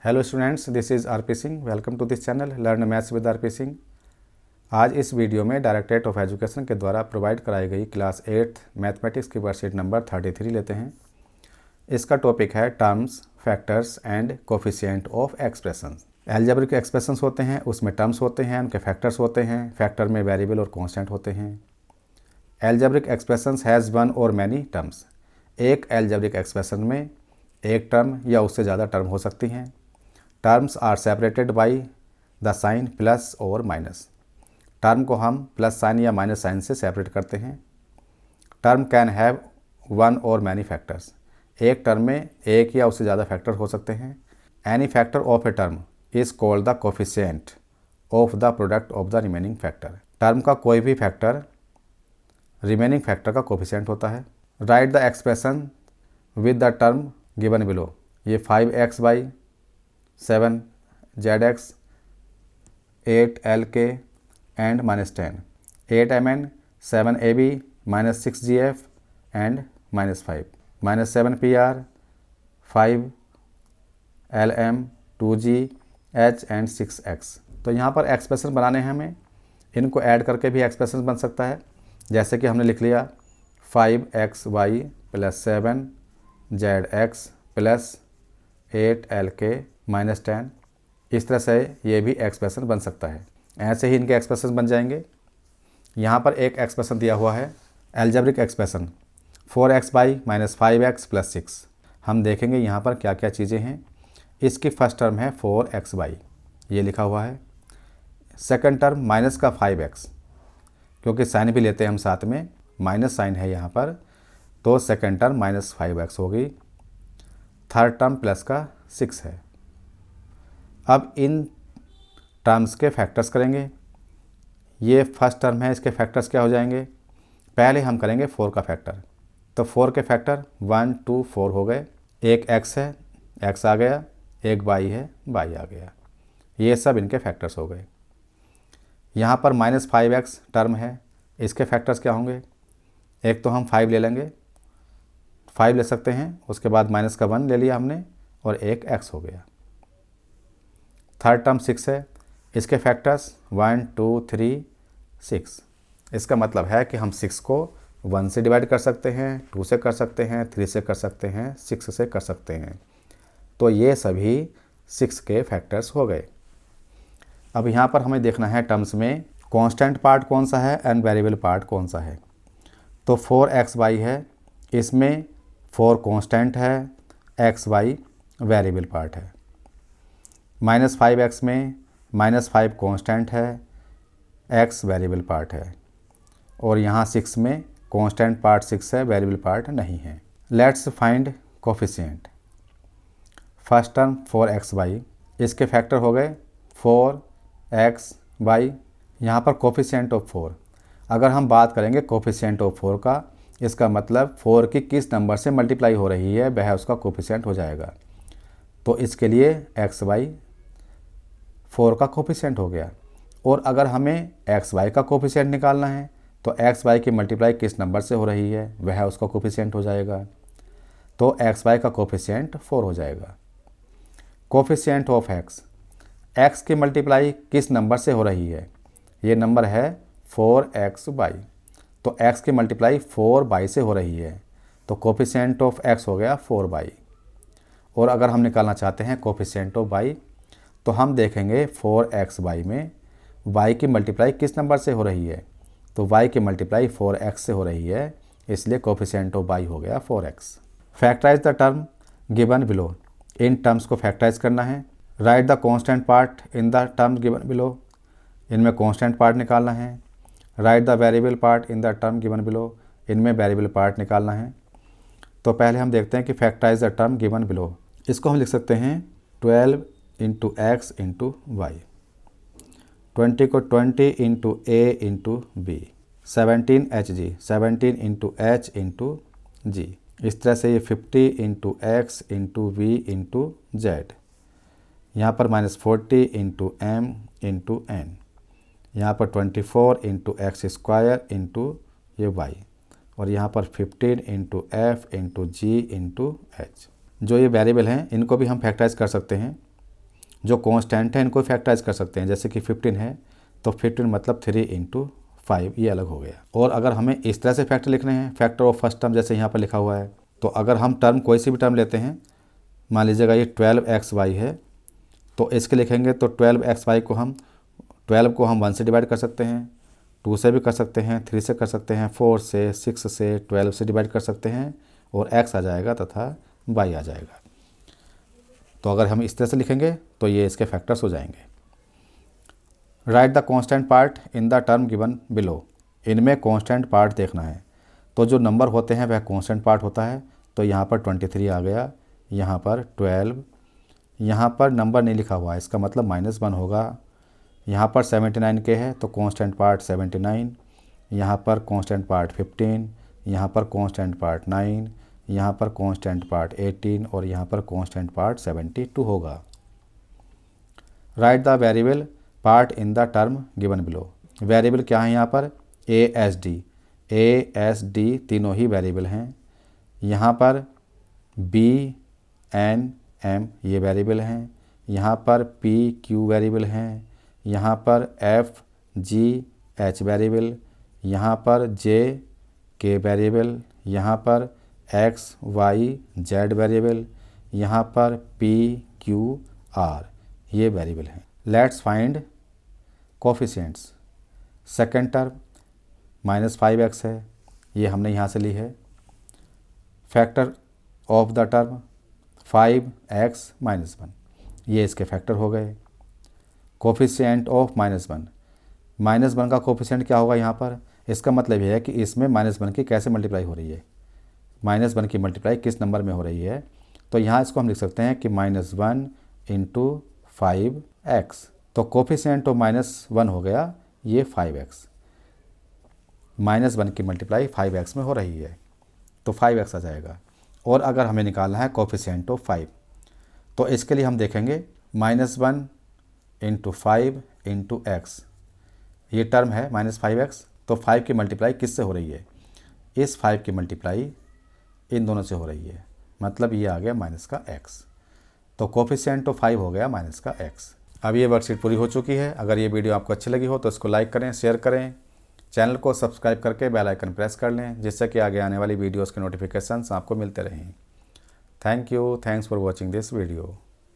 Hello students, this is RP Singh. Welcome to this channel learn maths with RP Singh. आज इस video में directorate of education के द्वारा provide कराई गई क्लास 8th मैथमेटिक्स की वर्कशीट नंबर 33 लेते हैं। इसका टॉपिक है terms, factors and coefficient of expressions. Algebraic expressions होते हैं, उसमें टर्म्स होते हैं, उनके फैक्टर्स होते हैं, फैक्टर में वेरिएबल और कॉन्स्टेंट होते हैं। Algebraic expressions has one or many terms. एक एल्जेब्रिक एक्सप्रेशन में एक टर्म या उससे ज़्यादा टर्म हो सकती हैं। Terms are separated by the sign plus और माइनस। टर्म को हम प्लस साइन या माइनस साइन से सेपरेट करते हैं। Term can have one or many factors. एक टर्म में एक या उससे ज़्यादा फैक्टर हो सकते हैं। Any factor of a term is called the coefficient of the product of the remaining factor. Term का कोई भी फैक्टर रिमेनिंग फैक्टर का कोफिशिएंट होता है। Write the expression with the term given below. ये 5x/7 zx 8lk and -10 8mn 7ab -6gf and -5 -7pr 5lm 2gh and 6x। तो यहाँ पर एक्सप्रेशन बनाने हैं हमें। इनको ऐड करके भी एक्सप्रेशन बन सकता है, जैसे कि हमने लिख लिया 5xy + 7zx + 8lk -10। इस तरह से ये भी एक्सप्रेशन बन सकता है। ऐसे ही इनके एक्सप्रेशन बन जाएंगे। यहाँ पर एक एक्सप्रेशन दिया हुआ है एल्जेब्रिक एक्सप्रेशन 4x/- 5x + 6। हम देखेंगे यहाँ पर क्या क्या चीज़ें हैं। इसकी फर्स्ट टर्म है 4x/, ये लिखा हुआ है। सेकंड टर्म माइनस का 5x, क्योंकि साइन भी लेते हैं हम साथ में, माइनस साइन है यहाँ पर, तो सेकंड टर्म -5x होगी। थर्ड टर्म प्लस का 6 है। अब इन टर्म्स के फैक्टर्स करेंगे। ये फर्स्ट टर्म है, इसके फैक्टर्स क्या हो जाएंगे। पहले हम करेंगे 4 का फैक्टर। तो 4 के फैक्टर 1 2 4 हो गए। एक x है, x आ गया। एक y है, y आ गया। ये सब इनके फैक्टर्स हो गए। यहाँ पर -5x टर्म है, इसके फैक्टर्स क्या होंगे। एक तो हम 5 ले लेंगे, 5 ले सकते हैं, उसके बाद माइनस का 1 ले लिया हमने और एक x हो गया। थर्ड टर्म 6 है, इसके फैक्टर्स 1 2 3 6। इसका मतलब है कि हम 6 को 1 से डिवाइड कर सकते हैं, 2 से कर सकते हैं, 3 से कर सकते हैं, 6 से कर सकते हैं। तो ये सभी 6 के फैक्टर्स हो गए। अब यहाँ पर हमें देखना है टर्म्स में कांस्टेंट पार्ट कौन सा है एंड वेरिएबल पार्ट कौन सा है। तो 4xy है, इसमें 4 कांस्टेंट है, xy वेरिएबल पार्ट है। -5x में -5 कांस्टेंट है, x वेरिएबल पार्ट है। और यहाँ 6 में कांस्टेंट पार्ट 6 है, वेरिएबल पार्ट नहीं है। Let's find coefficient. First term 4xy, इसके फैक्टर हो गए 4xy। यहाँ पर कोफिशिएंट ऑफ 4। अगर हम बात करेंगे कोफिशिएंट ऑफ 4 का, इसका मतलब 4 की किस नंबर से मल्टीप्लाई हो रही है वह उसका कोफिशिएंट हो जाएगा। तो इसके लिए xy 4 का कोफिशिएंट हो गया। और अगर हमें xy का कोफिशिएंट निकालना है तो xy की मल्टीप्लाई किस नंबर से हो रही है वह उसका कोफिशिएंट हो जाएगा। तो xy का कोफिशिएंट 4 हो जाएगा। कोफिशिएंट ऑफ x की मल्टीप्लाई किस नंबर से हो रही है, ये नंबर है 4xy। तो x की मल्टीप्लाई 4y से हो रही है, तो कोफिशिएंट ऑफ x हो गया 4y। और अगर हम निकालना चाहते हैं कोफिशिएंट ऑफ y, तो हम देखेंगे 4xy में y की मल्टीप्लाई किस नंबर से हो रही है। तो y की मल्टीप्लाई 4x से हो रही है, इसलिए कोफिशिएंट ऑफ y हो गया 4x। Factorise the term given below. इन टर्म्स को फैक्टराइज करना है। Write the constant part in the term given below. इनमें कांस्टेंट पार्ट निकालना है। Write the variable part in the term given below. इनमें वेरिएबल पार्ट निकालना है। तो पहले हम देखते हैं कि factorise the term given below. इसको हम लिख सकते हैं 12 × x × y, 20 को 20 × a × b, 17hg 17 × h × g। इस तरह से ये 50 × x × v × z। यहाँ पर -40 × m × n। यहाँ पर 24 × x² × ये y। और यहाँ पर 15 × f × g × h। जो ये वेरिएबल हैं इनको भी हम फैक्टराइज कर सकते हैं। जो कांस्टेंट है इनको फैक्टराइज कर सकते हैं। जैसे कि 15 है तो 15 मतलब 3 × 5, ये अलग हो गया। और अगर हमें इस तरह से फैक्टर लिखने हैं, फैक्टर ऑफ फर्स्ट टर्म जैसे यहाँ पर लिखा हुआ है, तो अगर हम टर्म कोई सी भी टर्म लेते हैं, मान लीजिएगा ये 12xy है, तो इसके लिखेंगे तो 12xy को हम 12 को हम 1 से डिवाइड कर सकते हैं, 2 से भी कर सकते हैं, 3 से कर सकते हैं, 4 से, 6 से, 12 से डिवाइड कर सकते हैं और x आ जाएगा तथा y आ जाएगा। तो अगर हम इस तरह से लिखेंगे तो ये इसके फैक्टर्स हो जाएंगे। Right the constant part in the term given below. इनमें कांस्टेंट पार्ट देखना है, तो जो नंबर होते हैं वह कांस्टेंट पार्ट होता है। तो यहाँ पर 23 आ गया, यहाँ पर 12, यहाँ पर नंबर नहीं लिखा हुआ है, इसका मतलब -1 होगा। यहाँ पर 79 के है तो कांस्टेंट पार्ट 79, यहाँ पर कांस्टेंट पार्ट 15, यहाँ पर कांस्टेंट पार्ट 9, यहाँ पर कांस्टेंट पार्ट 18 और यहाँ पर कांस्टेंट पार्ट 72 होगा। Right the variable part in the term given below. Variable क्या है यहाँ पर? ए एस डी तीनों ही वेरिएबल हैं। यहाँ पर बी एन एम ये वेरिएबल हैं, यहाँ पर पी क्यू वेरिएबल हैं, यहाँ पर एफ जी एच वेरिएबल, यहाँ पर जे के वेरिएबल, यहाँ पर एक्स वाई जेड वेरिएबल, यहाँ पर पी क्यू आर ये वेरिएबल हैं। Let's find coefficients. Second term -5x है, ये हमने यहाँ से ली है। Factor of the term 5x - 1, ये इसके फैक्टर हो गए। कोफिशिएंट ऑफ -1 का कोफिशिएंट क्या होगा यहाँ पर? इसका मतलब ये है कि इसमें -1 की कैसे मल्टीप्लाई हो रही है, -1 की मल्टीप्लाई किस नंबर में हो रही है। तो यहाँ इसको हम लिख सकते हैं कि -1 × 5x। तो कोफिशिएंट ऑफ -1 हो गया ये 5x, -1 की मल्टीप्लाई 5x में हो रही है तो 5x आ जाएगा। और अगर हमें निकालना है कोफिशिएंट ऑफ 5, तो इसके लिए हम देखेंगे -1 × 5 × x, ये टर्म है -5x, तो 5 की मल्टीप्लाई किससे हो रही है? इस 5 की मल्टीप्लाई इन दोनों से हो रही है, मतलब ये आ गया -x। तो कोफिशिएंट ऑफ 5 हो गया -x। अब ये वर्कशीट पूरी हो चुकी है। अगर ये वीडियो आपको अच्छी लगी हो तो इसको लाइक करें, शेयर करें, चैनल को सब्सक्राइब करके बेल आइकन प्रेस कर लें, जिससे कि आगे आने वाली वीडियोस के नोटिफिकेशंस आपको मिलते रहें। Thank you, thanks for watching this video.